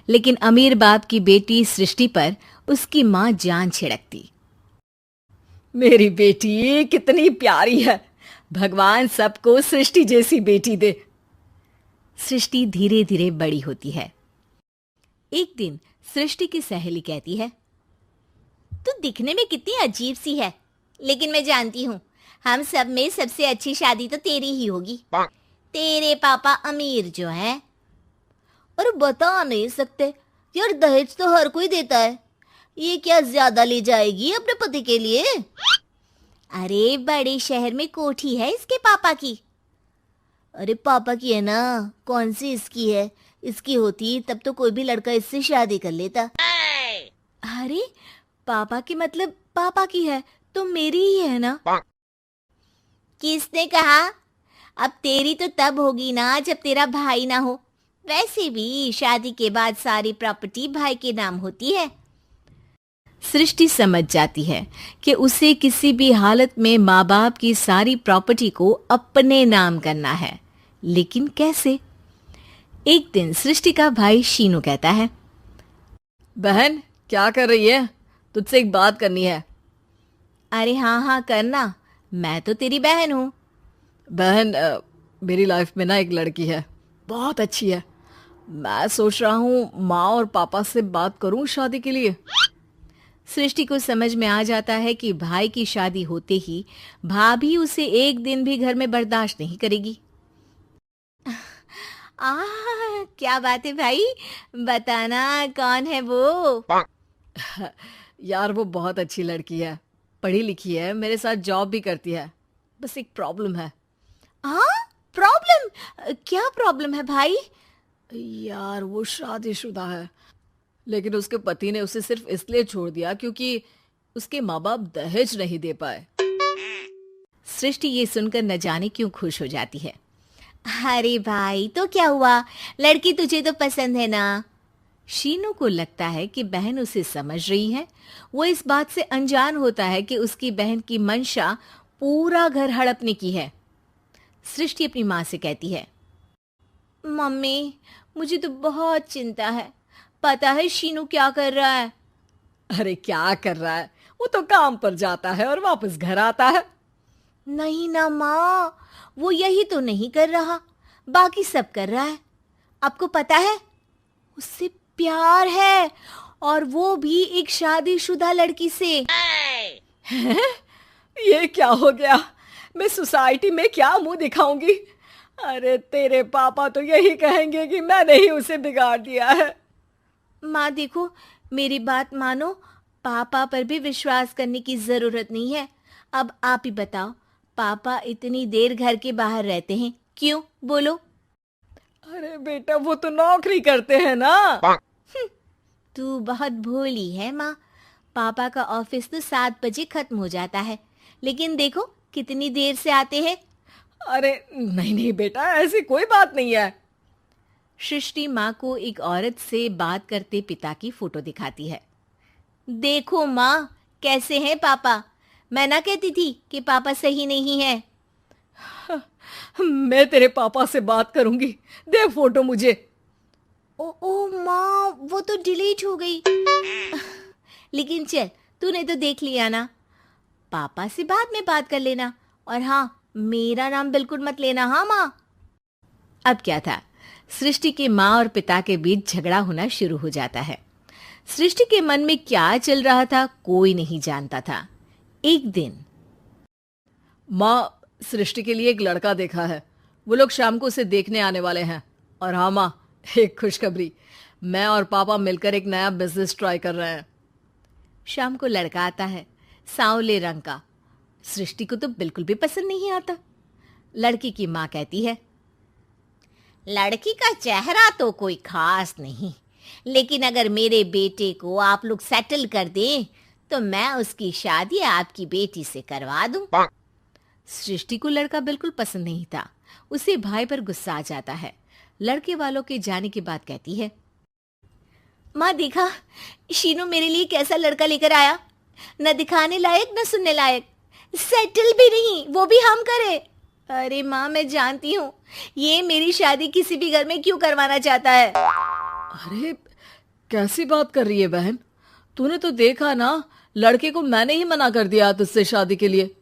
लेकिन अमीर बाप की बेटी सृष्टि पर उसकी माँ जान छिड़कती। मेरी बेटी कितनी प्यारी है, भगवान सबको सृष्टि जैसी बेटी दे। सृष्टि धीरे धीरे बड़ी होती है। एक दिन सृष्टि की सहेली कहती है, तू दिखने में कितनी अजीब सी है, लेकिन मैं जानती हूँ हम सब में सबसे अच्छी शादी तो तेरी ही होगी। तेरे पापा अमीर जो हैं। और बता नहीं सकते यार, दहेज तो हर कोई देता है, ये क्या ज्यादा ले जाएगी अपने पति के लिए? अरे बड़े शहर में कोठी है इसके पापा की। अरे पापा की है ना, कौन सी इसकी है? इसकी होती तब तो कोई भी लड़का इससे शादी कर लेता। अरे पापा की मतलब पापा की है तो मेरी ही है ना? किसने कहा? अब तेरी तो तब होगी ना जब तेरा भाई ना हो। वैसे भी शादी के बाद सारी प्रॉपर्टी भाई के नाम होती है। सृष्टि समझ जाती है कि उसे किसी भी हालत में माँ बाप की सारी प्रॉपर्टी को अपने नाम करना है, लेकिन कैसे? एक दिन सृष्टि का भाई शीनू कहता है, बहन क्या कर रही है? तुझसे एक बात करनी है। अरे हाँ हाँ करना, मैं तो तेरी बहन हूँ। बहन मेरी लाइफ में ना एक लड़की है, बहुत अच्छी है। मैं सोच रहा हूँ माँ और पापा से बात करूँ शादी के लिए। सृष्टि को समझ में आ जाता है कि भाई की शादी होते ही भाभी उसे एक दिन भी घर में बर्दाश्त नहीं करेगी। क्या बात है भाई, बताना कौन है वो? यार वो बहुत अच्छी लड़की है, पढ़ी लिखी है, मेरे साथ जॉब भी करती है। बस एक प्रॉब्लम है। हाँ प्रॉब्लम? क्या प्रॉब्लम है भाई? यार वो शादीशुदा है, लेकिन उसके पति ने उसे सिर्फ इसलिए छोड़ दिया क्योंकि उसके माँ बाप दहेज नहीं दे पाए। सृष्टि ये सुनकर न जाने क्यों खुश हो जाती है। अरे भाई तो क्या हुआ, लड़की तुझे तो पसंद है ना? शीनू को लगता है कि बहन उसे समझ रही है। वो इस बात से अनजान होता है कि उसकी बहन की मंशा पूरा घर हड़पने की है। सृष्टि अपनी माँ से कहती है, मम्मी मुझे तो बहुत चिंता है, पता है शीनू क्या कर रहा है? अरे क्या कर रहा है, वो तो काम पर जाता है और वापस घर आता है। नहीं ना माँ, वो यही तो नहीं कर रहा, बाकी सब कर रहा है। आपको पता है उससे प्यार है, और वो भी एक शादीशुदा लड़की से। ये क्या हो गया? मैं सोसाइटी में क्या मुंह दिखाऊंगी? अरे तेरे पापा तो यही कहेंगे कि मैंने ही उसे बिगाड़ दिया है। माँ देखो, मेरी बात मानो, पापा पर भी विश्वास करने की जरूरत नहीं है। अब आप ही बताओ, पापा इतनी देर घर के बाहर रहते हैं क्यों, बोलो? अरे बेटा वो तो नौकरी करते हैं ना। तू बहुत भोली है माँ। पापा का ऑफिस तो 7 बजे खत्म हो जाता है, लेकिन देखो कितनी देर से आते हैं। अरे नहीं नहीं बेटा, ऐसी कोई बात नहीं है। सृष्टि माँ को एक औरत से बात करते पिता की फोटो दिखाती है। देखो माँ कैसे हैं पापा, मैं ना कहती थी कि पापा सही नहीं है। मैं तेरे पापा से बात करूंगी, दे फोटो मुझे। ओ माँ, वो तो डिलीट हो गई। लेकिन चल, तूने तो देख लिया ना, पापा से बाद में बात कर लेना। और हाँ, मेरा नाम बिल्कुल मत लेना। हाँ माँ। अब क्या था, सृष्टि के माँ और पिता के बीच झगड़ा होना शुरू हो जाता है। सृष्टि के मन में क्या चल रहा था कोई नहीं जानता था। एक दिन, माँ सृष्टि के लिए एक लड़का देखा है, वो लोग शाम को उसे देखने आने वाले हैं। और हाँ माँ, एक खुशखबरी, मैं और पापा मिलकर एक नया बिजनेस ट्राई कर रहे हैं। शाम को लड़का आता है, सांवले रंग का। सृष्टि को तो बिल्कुल भी पसंद नहीं आता। लड़की की माँ कहती है, लड़की का चेहरा तो कोई खास नहीं, लेकिन अगर मेरे बेटे को आप लोग सेटल कर दें तो मैं उसकी शादी आपकी बेटी से करवा दूं। सृष्टि को लड़का बिल्कुल पसंद नहीं था। उसे भाई पर गुस्सा आ जाता है। लड़के वालों के जाने के बाद कहती है, माँ देखा शीनू मेरे लिए कैसा लड़का लेकर आया, न दिखाने लायक न सुनने लायक, सेटल भी नहीं, वो भी हम करे। अरे माँ मैं जानती हूँ ये मेरी शादी किसी भी घर में क्यों करवाना चाहता है। अरे, कैसी बात कर रही है बहन? तूने तो देखा ना, लड़के को मैंने ही मना कर दिया तुझसे शादी के लिए।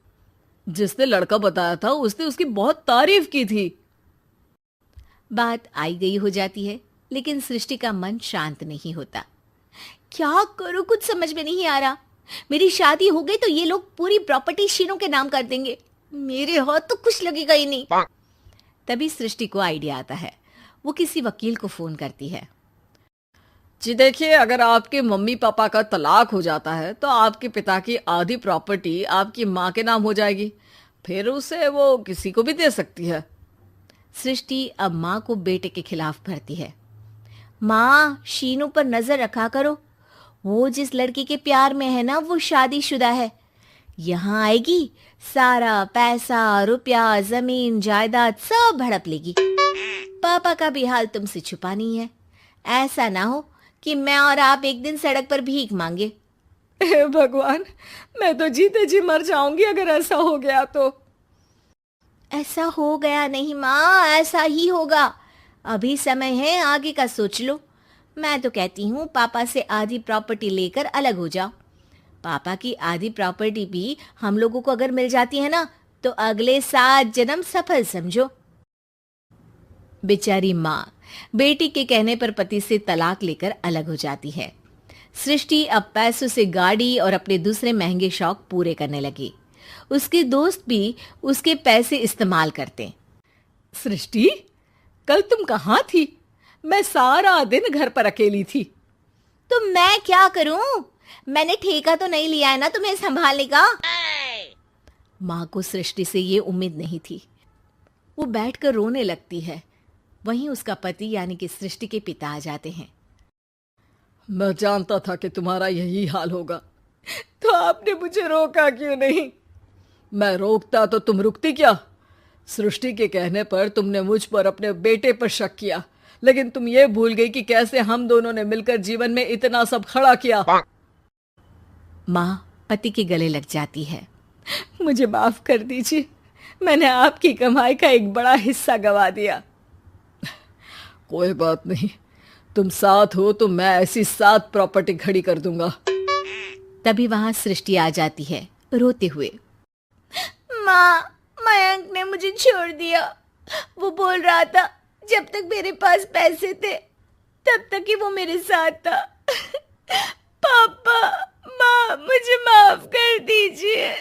जिसने लड़का बताया था उसने उसकी बहुत तारीफ की थी। बात आई गई हो जाती है, लेकिन सृष्टि का मन शांत नहीं होता। क्या करूं, कुछ समझ में नहीं आ रहा। मेरी शादी हो गई तो ये लोग पूरी प्रॉपर्टी शीनू के नाम कर देंगे, मेरे हाथ तो कुछ लगेगा ही नहीं। तभी सृष्टि को आइडिया आता है। वो किसी वकील को फोन करती है। जी देखिए, अगर आपके मम्मी पापा का तलाक हो जाता है तो आपके पिता की आधी प्रॉपर्टी आपकी माँ के नाम हो जाएगी, फिर उसे वो किसी को भी दे सकती है। सृष्टि अब माँ को बेटे के खिलाफ भरती है। माँ, शीनू पर नजर रखा करो, वो जिस लड़की के प्यार में है ना वो शादीशुदा है। यहाँ आएगी, सारा पैसा रुपया जमीन जायदाद सब हड़प लेगी। पापा का भी हाल तुमसे छुपा नहीं है। ऐसा ना हो कि मैं और आप एक दिन सड़क पर भीख मांगे। हे भगवान, मैं तो जीते जी मर जाऊंगी अगर ऐसा हो गया तो। ऐसा हो गया नहीं माँ, ऐसा ही होगा। अभी समय है, आगे का सोच लो। मैं तो कहती हूँ पापा से आधी प्रॉपर्टी लेकर अलग हो जाओ। पापा की आधी प्रॉपर्टी भी हम लोगों को अगर मिल जाती है ना तो अगले 7 जन्म सफल समझो। बेचारी माँ बेटी के कहने पर पति से तलाक लेकर अलग हो जाती है। सृष्टि अब पैसों से गाड़ी और अपने दूसरे महंगे शौक पूरे करने लगी। उसके दोस्त भी उसके पैसे इस्तेमाल करते। सृष्टि, कल तुम कहाँ थी? मैं सारा दिन घर पर अकेली थी। तो मैं क्या करूं? मैंने ठेका तो नहीं लिया है ना तुम्हें संभालने का। माँ को सृष्टि से ये उम्मीद नहीं थी। वो बैठकर रोने लगती है। वहीं उसका पति यानी कि सृष्टि के पिता आ जाते हैं। मैं जानता था कि तुम्हारा यही हाल होगा, तो आपने मुझे रोका क्यों नहीं? मैं रोकता तो तुम रुकती क्या? सृष्टि के कहने पर तुमने मुझ पर अपने बेटे पर शक किया, लेकिन तुम ये भूल गई कि कैसे हम दोनों ने मिलकर जीवन में इतना सब खड़ा किया। माँ पति के गले लग जाती है। मुझे माफ कर दीजिए, मैंने आपकी कमाई का एक बड़ा हिस्सा गवा दिया। कोई बात नहीं, तुम साथ हो तो मैं ऐसी 7 प्रॉपर्टी खड़ी कर दूंगा। तभी वहां सृष्टि आ जाती है रोते हुए। माँ, मयंक ने मुझे छोड़ दिया। वो बोल रहा था जब तक मेरे पास पैसे थे तब तक ही वो मेरे साथ था। पापा, माँ, मुझे माफ कर दीजिए।